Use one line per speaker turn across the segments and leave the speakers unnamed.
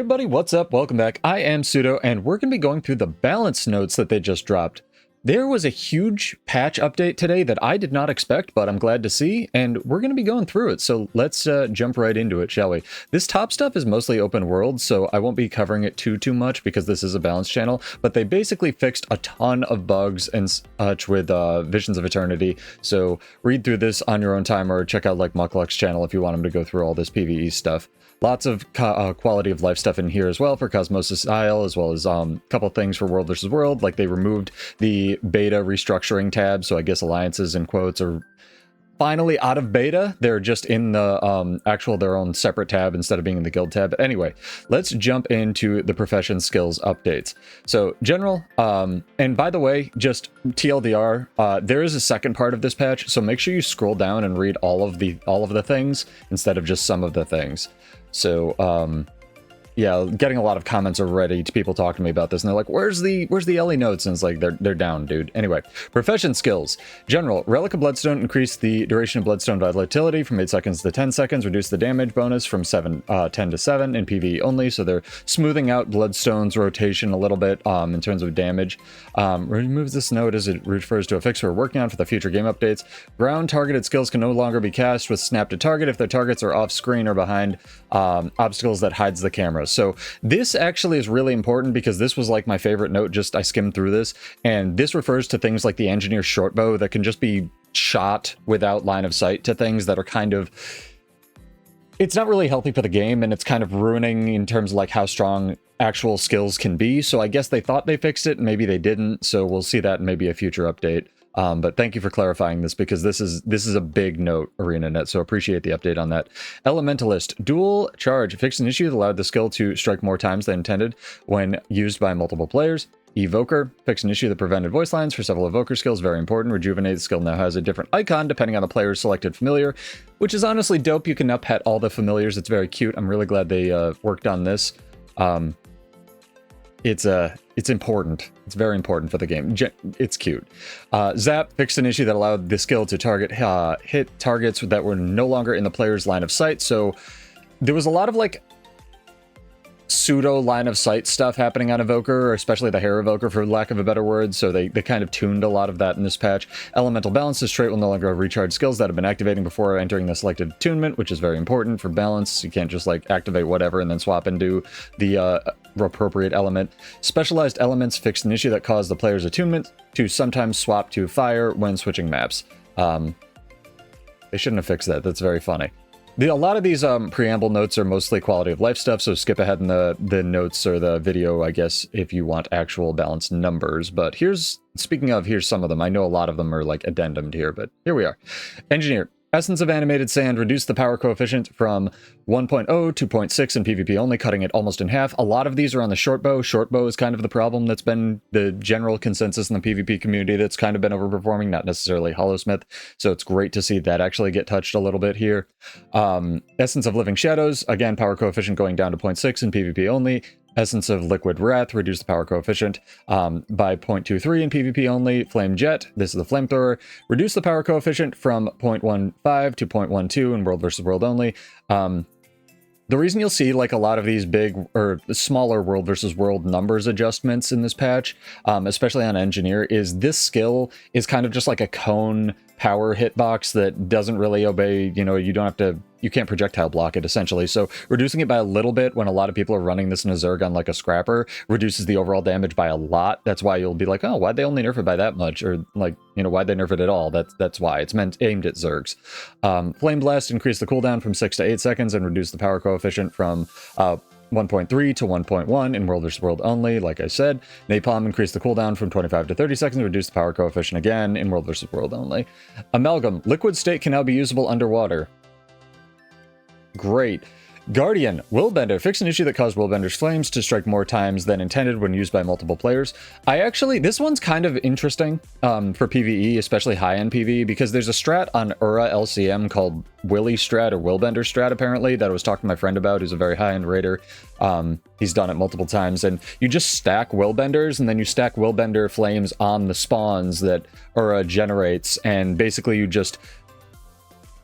everybody, what's up? Welcome back. I am Pseudo, and we're going to be going through the balance notes that they just dropped. There was a huge patch update today that I did not expect, but I'm glad to see, and we're going to be going through it, so let's jump right into it, shall we? This top stuff is mostly open world, so I won't be covering it too much because this is a balance channel, but they basically fixed a ton of bugs and such with Visions of Eternity, so read through this on your own time or check out like Muckluck's channel if you want him to go through all this PvE stuff. Lots of quality of life stuff in here as well for Cosmosis Isle, as well as a couple things for World vs. World, like they removed the beta restructuring tab, so I guess alliances in quotes are finally out of beta. They're just in the their own separate tab instead of being in the guild tab. But anyway, let's jump into the profession skills updates. So general, and by the way, just TLDR, there is a second part of this patch, so make sure you scroll down and read all of the things instead of just some of the things. So yeah, getting a lot of comments already to people talking to me about this, and they're like, where's the LE notes? And it's like, they're down, dude. Anyway, profession skills. General, Relic of Bloodstone, increase the duration of Bloodstone volatility from 8 seconds to 10 seconds, reduce the damage bonus from 10 to 7 in PvE only, so they're smoothing out Bloodstone's rotation a little bit in terms of damage. Removes this note as it refers to a fix we're working on for the future game updates. Ground targeted skills can no longer be cast with snap to target if their targets are off screen or behind obstacles that hides the camera. So this actually is really important because this was like my favorite note. I skimmed through this, and this refers to things like the engineer shortbow that can just be shot without line of sight to things that are kind of, it's not really healthy for the game, and it's kind of ruining in terms of like how strong actual skills can be. So I guess they thought they fixed it, and maybe they didn't. So we'll see that in maybe a future update. But thank you for clarifying this because this is a big note, ArenaNet, so appreciate the update on that. Elementalist, dual charge, fixed an issue that allowed the skill to strike more times than intended when used by multiple players. Evoker, fixed an issue that prevented voice lines for several evoker skills, very important. Rejuvenate, the skill now has a different icon depending on the player's selected familiar, which is honestly dope. You can now pet all the familiars, it's very cute. I'm really glad they worked on this. It's important. It's very important for the game. It's cute. Zap fixed an issue that allowed the skill to hit targets that were no longer in the player's line of sight. So there was a lot of like pseudo line of sight stuff happening on Evoker, or especially the hair Evoker for lack of a better word, so they kind of tuned a lot of that in this patch. Elemental balance, this trait will no longer recharge skills that have been activating before entering the selected attunement, which is very important for balance. You can't just like activate whatever and then swap and do the appropriate element. Specialized elements fixed an issue that caused the player's attunement to sometimes swap to fire when switching maps. They shouldn't have fixed that. That's very funny. A lot of these preamble notes are mostly quality of life stuff, so skip ahead in the notes or the video, I guess, if you want actual balanced numbers. But here's some of them. I know a lot of them are like addendumed here, but here we are. Engineer. Essence of Animated Sand reduced the power coefficient from 1.0 to 0.6 in PvP only, cutting it almost in half. A lot of these are on the shortbow. Shortbow is kind of the problem that's been the general consensus in the PvP community that's kind of been overperforming, not necessarily Hollowsmith. So it's great to see that actually get touched a little bit here. Essence of Living Shadows, again, power coefficient going down to 0.6 in PvP only. Essence of Liquid Wrath, reduced the power coefficient by 0.23 in PvP only. Flame Jet, this is the flamethrower, reduced the power coefficient from 0.15 to 0.12 in World vs. World only. The reason you'll see like a lot of these big or smaller World vs. World numbers adjustments in this patch, especially on Engineer, is this skill is kind of just like a cone power hitbox that doesn't really obey, you can't projectile block it essentially. So reducing it by a little bit when a lot of people are running this in a Zerg on like a Scrapper reduces the overall damage by a lot. That's why you'll be like, oh, why'd they only nerf it by that much? Or like, why'd they nerf it at all? That's why. It's aimed at Zergs. Flame Blast increased the cooldown from 6 to 8 seconds and reduced the power coefficient from 1.3 to 1.1 in World vs. World only, like I said. Napalm increased the cooldown from 25 to 30 seconds, reduced the power coefficient again in World vs. World only. Amalgam, liquid state can now be usable underwater. Great. Guardian, Willbender, fixed an issue that caused Willbender's flames to strike more times than intended when used by multiple players. This one's kind of interesting for PvE, especially high-end PvE, because there's a strat on Ura LCM called Willy strat or Willbender strat, apparently, that I was talking to my friend about, who's a very high-end raider. He's done it multiple times, and you just stack Willbenders, and then you stack Willbender flames on the spawns that Ura generates, and basically you just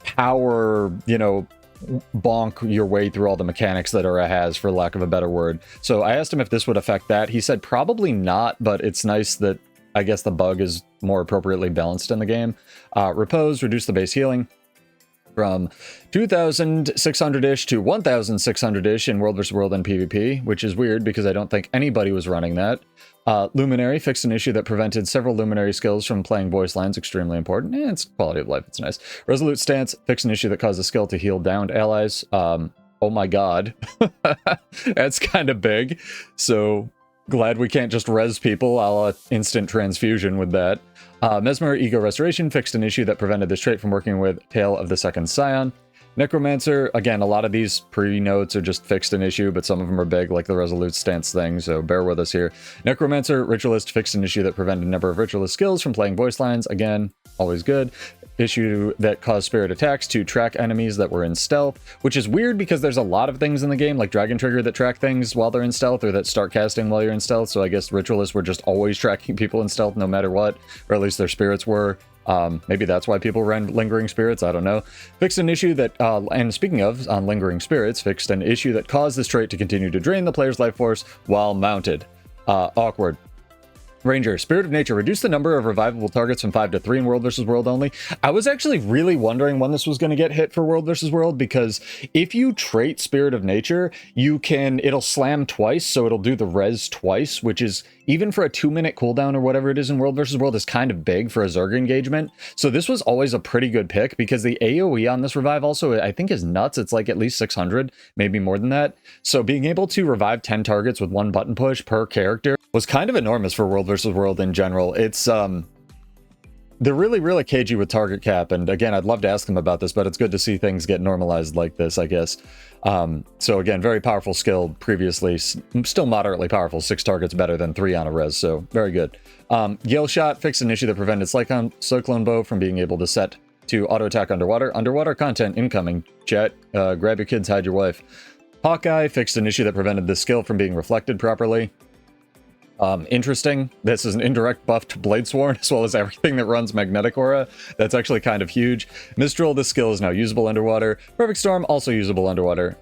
power, bonk your way through all the mechanics that Aura has, for lack of a better word. So I asked him if this would affect that. He said probably not, but it's nice that I guess the bug is more appropriately balanced in the game. Repose, reduce the base healing from 2,600-ish to 1,600-ish in World vs. World and PvP, which is weird because I don't think anybody was running that. Luminary, fixed an issue that prevented several Luminary skills from playing voice lines, extremely important. It's quality of life, it's nice. Resolute Stance, fixed an issue that caused a skill to heal downed allies. Oh my god. That's kind of big. So glad we can't just res people a la instant transfusion with that. Mesmer, Ego Restoration, fixed an issue that prevented this trait from working with Tale of the Second Scion. Necromancer, again, a lot of these pre-notes are just fixed an issue, but some of them are big, like the Resolute Stance thing, so bear with us here. Necromancer, Ritualist, fixed an issue that prevented a number of Ritualist skills from playing voice lines. Again, always good. Issue that caused spirit attacks to track enemies that were in stealth, which is weird because there's a lot of things in the game, like Dragon Trigger, that track things while they're in stealth, or that start casting while you're in stealth, so I guess Ritualists were just always tracking people in stealth no matter what, or at least their spirits were. Maybe that's why people ran Lingering Spirits, I don't know. Fixed an issue that, and speaking of on Lingering Spirits, fixed an issue that caused this trait to continue to drain the player's life force while mounted. Awkward. Ranger, Spirit of Nature, reduce the number of revivable targets from 5 to 3 in World vs. World only. I was actually really wondering when this was going to get hit for World vs. World, because if you trait Spirit of Nature, it'll slam twice, so it'll do the res twice, which is, even for a 2-minute cooldown or whatever it is in World vs. World, is kind of big for a Zerg engagement. So this was always a pretty good pick, because the AoE on this revive also, I think, is nuts. It's like at least 600, maybe more than that. So being able to revive 10 targets with 1 button push per character was kind of enormous for World vs. World in general. It's they're really, really cagey with target cap, and again, I'd love to ask them about this, but it's good to see things get normalized like this, I guess. So again, very powerful skill previously, still moderately powerful, 6 targets better than 3 on a res, so very good. Gale Shot, fixed an issue that prevented Cyclone Bow from being able to set to auto attack underwater. Underwater content incoming, chat. Grab your kids, hide your wife. Hawkeye, fixed an issue that prevented this skill from being reflected properly. Interesting. This is an indirect buff to Bladesworn, as well as everything that runs Magnetic Aura. That's actually kind of huge. Mistral, this skill is now usable underwater. Perfect Storm, also usable underwater.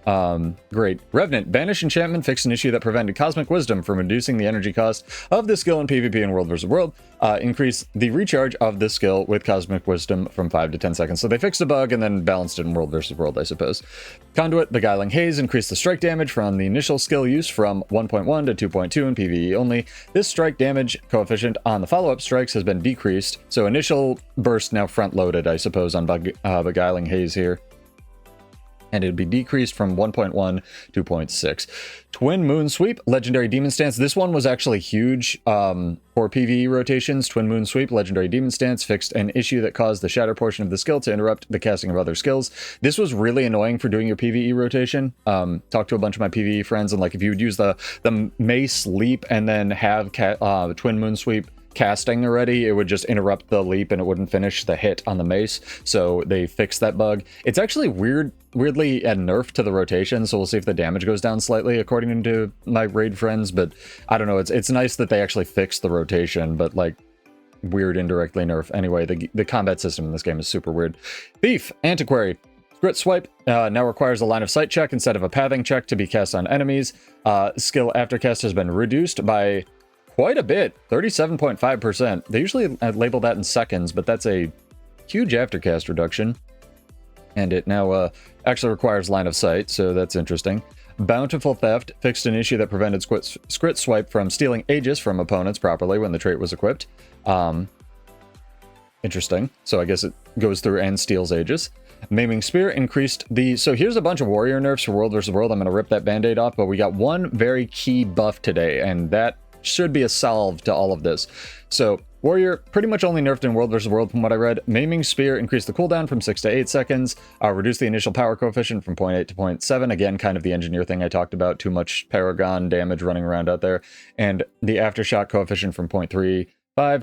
Great. Revenant, banish enchantment, fixed an issue that prevented Cosmic Wisdom from reducing the energy cost of this skill in PvP in World vs. World. Increase the recharge of this skill with Cosmic Wisdom from 5 to 10 seconds. So they fixed a bug and then balanced it in World vs. World, I suppose. Conduit, Beguiling Haze, increased the strike damage from the initial skill use from 1.1 to 2.2 in PvE only. This strike damage coefficient on the follow-up strikes has been decreased, so initial burst now front-loaded, I suppose, on Beguiling Haze here. And it'd be decreased from 1.1 to 0.6. Twin Moon Sweep, Legendary Demon Stance. This one was actually huge for PvE rotations. Twin Moon Sweep, Legendary Demon Stance, fixed an issue that caused the shatter portion of the skill to interrupt the casting of other skills. This was really annoying for doing your PvE rotation. Talked to a bunch of my PvE friends, and like if you would use the Mace Leap and then have Twin Moon Sweep casting already, it would just interrupt the leap and it wouldn't finish the hit on the mace, so they fixed that bug. It's actually weirdly a nerf to the rotation, so we'll see if the damage goes down slightly according to my raid friends, but I don't know, it's nice that they actually fixed the rotation, but like weird indirectly nerf. Anyway, the combat system in this game is super weird. Thief, Antiquary, Grit Swipe now requires a line of sight check instead of a pathing check to be cast on enemies. Skill aftercast has been reduced by quite a bit, 37.5%. They usually label that in seconds, but that's a huge aftercast reduction. And it now actually requires line of sight, so that's interesting. Bountiful Theft, fixed an issue that prevented Grit Swipe from stealing Aegis from opponents properly when the trait was equipped. Interesting. So I guess it goes through and steals Aegis. Maiming Spear increased the... So here's a bunch of warrior nerfs for World vs. World. I'm going to rip that band-aid off, but we got one very key buff today, and that should be a salve to all of this. So Warrior, pretty much only nerfed in World vs. World from what I read. Maiming Spear increased the cooldown from 6 to 8 seconds, reduced the initial power coefficient from 0.8 to 0.7. Again, kind of the engineer thing I talked about, too much Paragon damage running around out there. And the aftershock coefficient from 0.35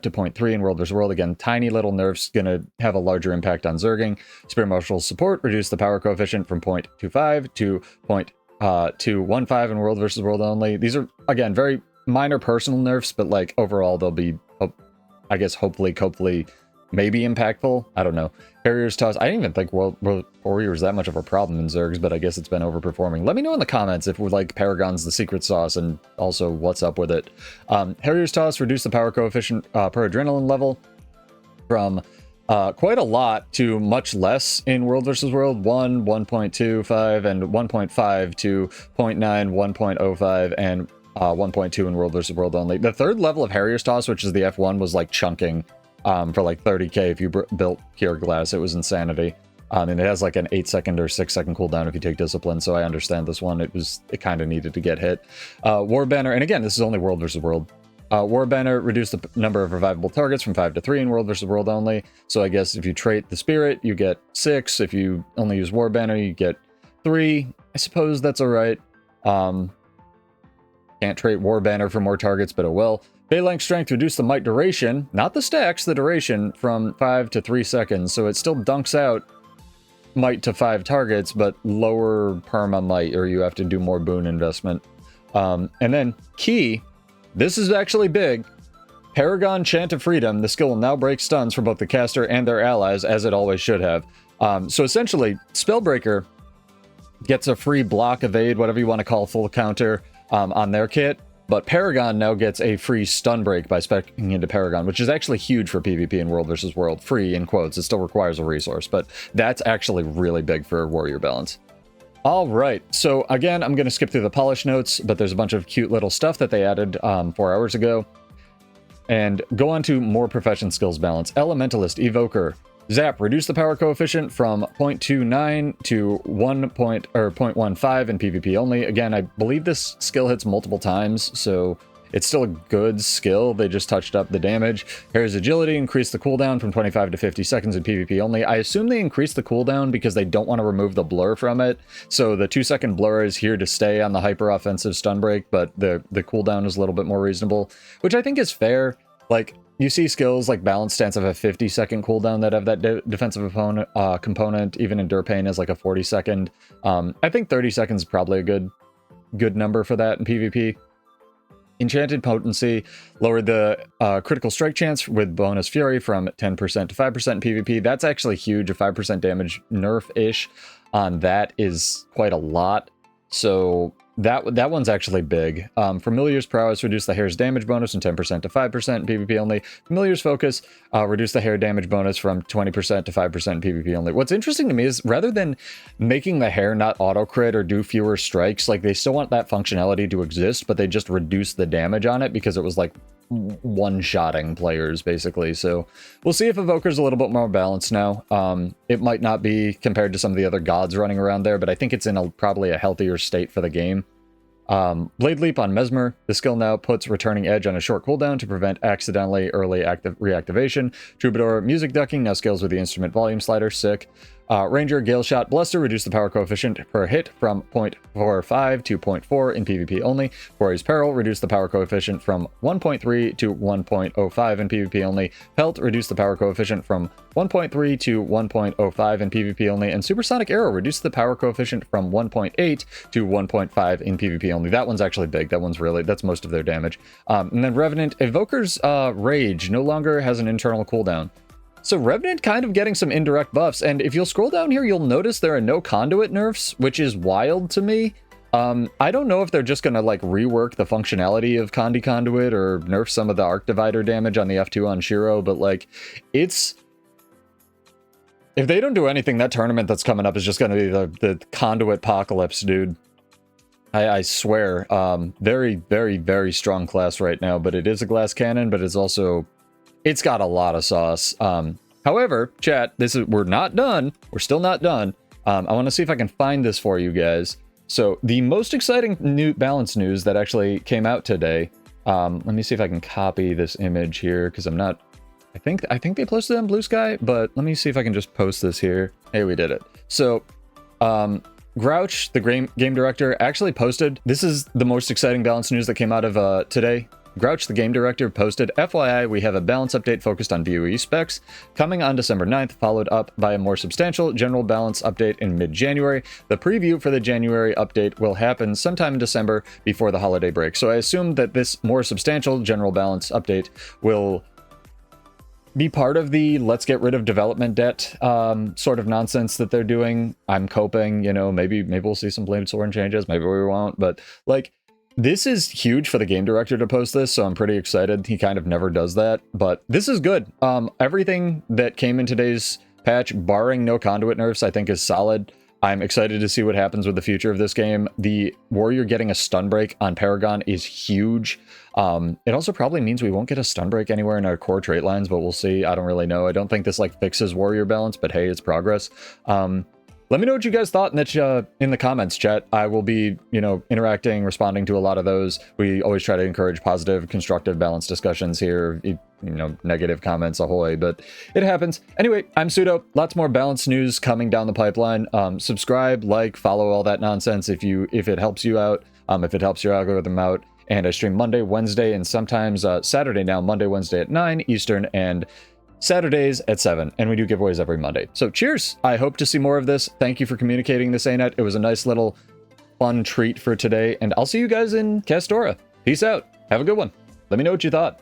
to 0.3 in World vs. World. Again, tiny little nerfs, gonna have a larger impact on Zerging. Spear Marshal Support reduced the power coefficient from 0.25 to 0.215 in World vs. World only. These are, again, very minor personal nerfs, but like overall they'll be, I guess, hopefully maybe impactful. I don't know. Harrier's Toss. I didn't even think World Warrior was that much of a problem in Zergs, but I guess it's been overperforming. Let me know in the comments if like Paragon's the secret sauce and also what's up with it. Harrier's Toss reduced the power coefficient per adrenaline level from quite a lot to much less in World vs. World. 1, 1.25, and 1.5 to 0.9, 1.05, and 1.2 in World vs. World only. The third level of Harrier's Toss, which is the F1, was like chunking for like 30k if you built Pure Glass. It was insanity. And it has like an 8-second or 6-second cooldown if you take Discipline, so I understand this one. It kind of needed to get hit. War Banner, and again, this is only World vs. World. War Banner reduced the number of revivable targets from 5 to 3 in World vs. World only. So I guess if you trait the Spirit, you get 6. If you only use War Banner, you get 3. I suppose that's alright. Can't trait War Banner for more targets, but oh well. Phalanx Strength reduced the might duration, not the stacks, the duration, from 5 to 3 seconds. So it still dunks out might to 5 targets, but lower perma might, or you have to do more boon investment. And then Key, this is actually big. Paragon Chant of Freedom. The skill will now break stuns for both the caster and their allies, as it always should have. So essentially, Spellbreaker gets a free block, evade, whatever you want to call full counter on their kit. But Paragon now gets a free stun break by speccing into Paragon, which is actually huge for PvP in World vs. World. Free, in quotes. It still requires a resource, but that's actually really big for warrior balance. All right, so again, I'm going to skip through the polish notes, but there's a bunch of cute little stuff that they added 4 hours ago. And go on to more profession skills balance. Elementalist, Evoker. Zap, reduce the power coefficient from 0.29 to 0.15 in PvP only. Again, I believe this skill hits multiple times, so it's still a good skill. They just touched up the damage. Hair's agility increased the cooldown from 25 to 50 seconds in PvP only. I assume they increased the cooldown because they don't want to remove the blur from it. So the 2-second blur is here to stay on the hyper offensive stun break, but the cooldown is a little bit more reasonable, which I think is fair. Like, you see skills like Balance Stance have a 50-second cooldown that have that defensive component. Even Endure Pain is like a 40-second. I think 30 seconds is probably a good number for that in PvP. Enchanted Potency lowered the critical strike chance with bonus Fury from 10% to 5% in PvP. That's actually huge. A 5% damage nerf-ish on that is quite a lot. So that one's actually big. Familiar's Prowess reduced the hair's damage bonus from 10% to 5% in PvP only. Familiar's Focus reduced the hair damage bonus from 20% to 5% in PvP only. What's interesting to me is rather than making the hair not auto-crit or do fewer strikes, like they still want that functionality to exist, but they just reduced the damage on it because it was like one-shotting players, basically. So we'll see if Evoker's a little bit more balanced now. It might not be compared to some of the other gods running around there, but I think it's in probably a healthier state for the game. Blade Leap on Mesmer. The skill now puts Returning Edge on a short cooldown to prevent accidentally early reactivation. Troubadour Music Ducking now scales with the instrument volume slider. Sick. Ranger Gale Shot Bluster reduced the power coefficient per hit from 0.45 to 0.4 in PvP only. Quarry's Peril reduced the power coefficient from 1.3 to 1.05 in PvP only. Pelt reduced the power coefficient from 1.3 to 1.05 in PvP only. And Supersonic Arrow reduced the power coefficient from 1.8 to 1.5 in PvP only. That one's actually big. That's most of their damage. And then Revenant Evoker's Rage no longer has an internal cooldown. So Revenant kind of getting some indirect buffs, and if you'll scroll down here, you'll notice there are no conduit nerfs, which is wild to me. I don't know if they're just gonna like rework the functionality of Conduit or nerf some of the Arc Divider damage on the F2 on Shiro, but like, if they don't do anything, that tournament that's coming up is just gonna be the Conduit apocalypse, dude. I swear. Very, very, very strong class right now, but it is a glass cannon, but it's got a lot of sauce. However, chat, we're not done. We're still not done. I want to see if I can find this for you guys. So the most exciting new balance news that actually came out today. Let me see if I can copy this image here because I'm not. I think they posted it on Blue Sky, but let me see if I can just post this here. Hey, we did it. So, Grouch, the game director, actually posted. This is the most exciting balance news that came out of today. Grouch, the game director, posted, FYI, we have a balance update focused on BOE specs coming on December 9th, followed up by a more substantial general balance update in mid-January. The preview for the January update will happen sometime in December before the holiday break. So I assume that this more substantial general balance update will be part of the let's get rid of development debt sort of nonsense that they're doing. I'm coping, you know, maybe we'll see some Blade Sword changes, maybe we won't, but like, this is huge for the game director to post this, so I'm pretty excited. He kind of never does that, but this is good. Everything that came in today's patch, barring no conduit nerfs, I think is solid. I'm excited to see what happens with the future of this game. The warrior getting a stun break on Paragon is huge. It also probably means we won't get a stun break anywhere in our core trait lines, but we'll see. I don't really know. I don't think this like fixes warrior balance, but hey, it's progress. Let me know what you guys thought in the comments, chat. I will be, you know, interacting, responding to a lot of those. We always try to encourage positive, constructive, balanced discussions here. You know, negative comments, ahoy, but it happens. Anyway, I'm Pseudo. Lots more balanced news coming down the pipeline. Subscribe, like, follow all that nonsense if it helps you out, if it helps your algorithm out. And I stream Monday, Wednesday, and sometimes Saturday now, Monday, Wednesday at 9 Eastern, and Saturdays at 7, and we do giveaways every Monday. So cheers! I hope to see more of this. Thank you for communicating this, ANET. It was a nice little fun treat for today, and I'll see you guys in Castora. Peace out. Have a good one. Let me know what you thought.